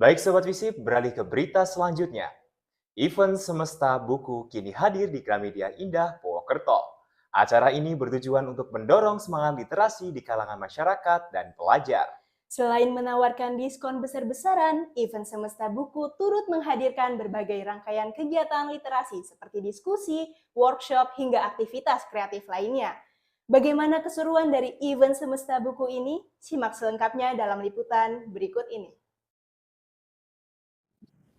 Baik Sobat Visip, beralih ke berita selanjutnya. Event Semesta Buku kini hadir di Gramedia Indah Purwokerto. Acara ini bertujuan untuk mendorong semangat literasi di kalangan masyarakat dan pelajar. Selain menawarkan diskon besar-besaran, event Semesta Buku turut menghadirkan berbagai rangkaian kegiatan literasi seperti diskusi, workshop, hingga aktivitas kreatif lainnya. Bagaimana keseruan dari event Semesta Buku ini? Simak selengkapnya dalam liputan berikut ini.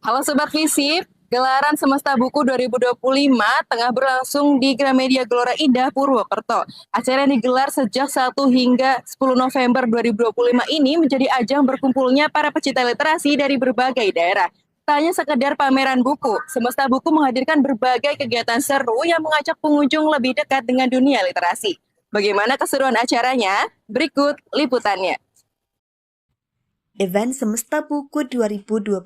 Halo Sobat Visip, gelaran Semesta Buku 2025 tengah berlangsung di Gramedia Gelora Indah Purwokerto. Acara yang digelar sejak 1 hingga 10 November 2025 ini menjadi ajang berkumpulnya para pecinta literasi dari berbagai daerah. Tak hanya sekedar pameran buku, Semesta Buku menghadirkan berbagai kegiatan seru yang mengajak pengunjung lebih dekat dengan dunia literasi. Bagaimana keseruan acaranya? Berikut liputannya. Event Semesta Buku 2025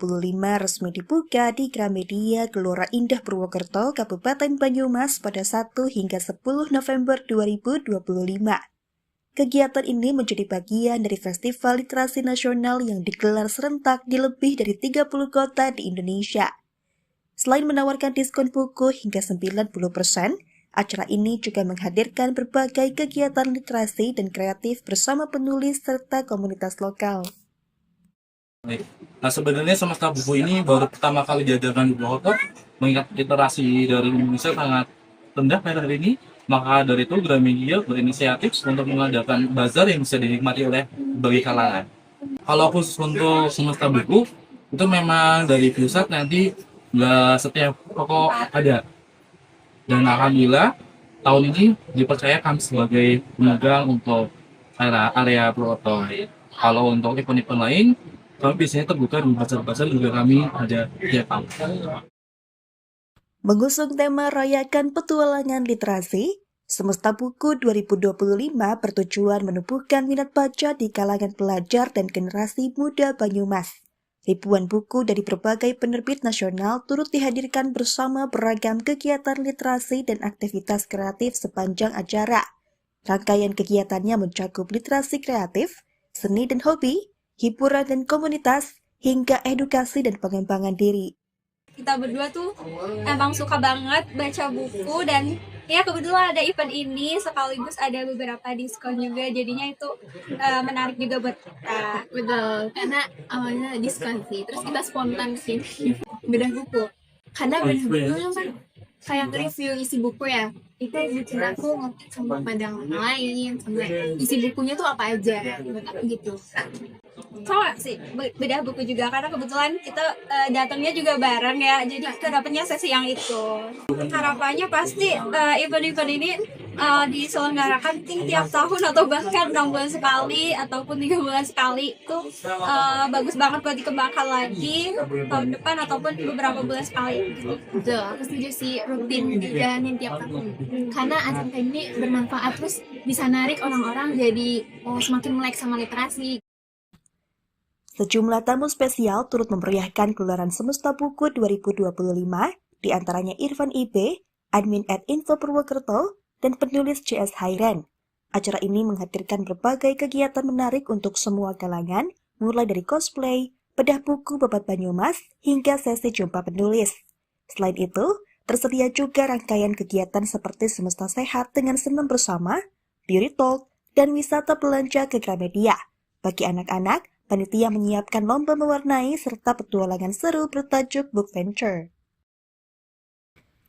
resmi dibuka di Gramedia Gelora Indah Purwokerto, Kabupaten Banyumas pada 1 hingga 10 November 2025. Kegiatan ini menjadi bagian dari Festival Literasi Nasional yang digelar serentak di lebih dari 30 kota di Indonesia. Selain menawarkan diskon buku hingga 90%, acara ini juga menghadirkan berbagai kegiatan literasi dan kreatif bersama penulis serta komunitas lokal. Nah, sebenarnya Semesta Buku ini baru pertama kali diadakan di Purwokerto, mengingat literasi dari Indonesia sangat rendah pada hari ini. Maka dari itu Gramedia berinisiatif untuk mengadakan bazar yang bisa dinikmati oleh berbagai kalangan. Kalau khusus untuk Semesta Buku, itu memang dari pusat nanti nggak setiap toko ada. Dan alhamdulillah tahun ini dipercaya kami sebagai pemegang untuk area Purwokerto. Kalau untuk event-event lain, kami biasanya terbuka di pasar-pasar juga kami ada tiap tahun. Mengusung tema Rayakan Petualangan Literasi, Semesta Buku 2025 bertujuan menumbuhkan minat baca di kalangan pelajar dan generasi muda Banyumas. Ribuan buku dari berbagai penerbit nasional turut dihadirkan bersama beragam kegiatan literasi dan aktivitas kreatif sepanjang acara. Rangkaian kegiatannya mencakup literasi kreatif, seni dan hobi, hiburan dan komunitas, hingga edukasi dan pengembangan diri. Kita berdua tuh emang suka banget baca buku dan ya kebetulan ada event ini sekaligus ada beberapa diskon juga, jadinya itu menarik juga buat kita. Betul, karena awalnya diskon sih, terus kita spontan sih bedah buku. Karena bedah buku kan kayak review isi buku ya, itu bikin aku ngerti sama pandangan lain, sama isi bukunya tuh apa aja, menurut aku gitu. Sama sih bedah buku juga karena kebetulan kita datangnya juga bareng ya, jadi kita dapatnya sesi yang itu. Harapannya pasti event-event ini diselenggarakan tiap tahun atau bahkan 6 bulan sekali ataupun 3 bulan sekali. Itu bagus banget buat dikembangkan lagi tahun depan ataupun beberapa bulan sekali gitu. Betul, aku setuju sih rutin dijalanin tiap tahun. Karena acara ini bermanfaat, terus bisa narik orang-orang jadi semakin melek sama literasi. Sejumlah tamu spesial turut memeriahkan gelaran Semesta Buku 2025, diantaranya Irfan IB, admin @info Purwokerto, dan penulis CS Hairen. Acara ini menghadirkan berbagai kegiatan menarik untuk semua kalangan, mulai dari cosplay, bedah buku babat Banyumas, hingga sesi jumpa penulis. Selain itu, tersedia juga rangkaian kegiatan seperti Semesta Sehat dengan senam bersama, beauty talk, dan wisata belanja ke Gramedia. Bagi anak-anak, panitia menyiapkan lomba mewarnai serta petualangan seru bertajuk Book Venture.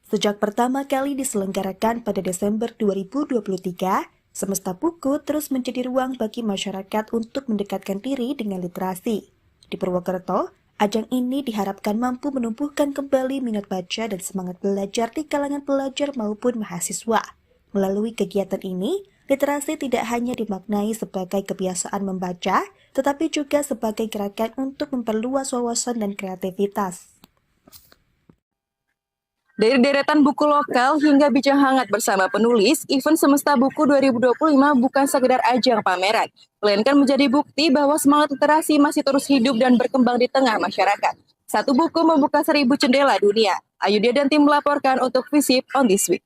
Sejak pertama kali diselenggarakan pada Desember 2023, Semesta Buku terus menjadi ruang bagi masyarakat untuk mendekatkan diri dengan literasi. Di Purwokerto, ajang ini diharapkan mampu menumbuhkan kembali minat baca dan semangat belajar di kalangan pelajar maupun mahasiswa. Melalui kegiatan ini, literasi tidak hanya dimaknai sebagai kebiasaan membaca, tetapi juga sebagai gerakan untuk memperluas wawasan dan kreativitas. Dari deretan buku lokal hingga bincang hangat bersama penulis, event Semesta Buku 2025 bukan sekedar ajang pameran, melainkan menjadi bukti bahwa semangat literasi masih terus hidup dan berkembang di tengah masyarakat. Satu buku membuka 1000 jendela dunia. Ayudia dan tim melaporkan untuk Visip on this week.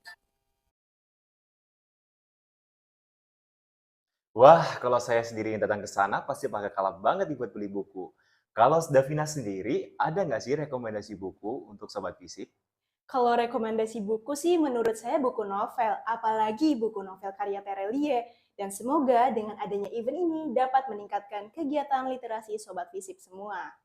Wah, kalau saya sendiri yang datang ke sana pasti bakal kalah banget nih buat beli buku. Kalau Davina sendiri, ada nggak sih rekomendasi buku untuk Sobat Fisip? Kalau rekomendasi buku sih menurut saya buku novel, apalagi buku novel karya Terelie. Dan semoga dengan adanya event ini dapat meningkatkan kegiatan literasi Sobat Fisip semua.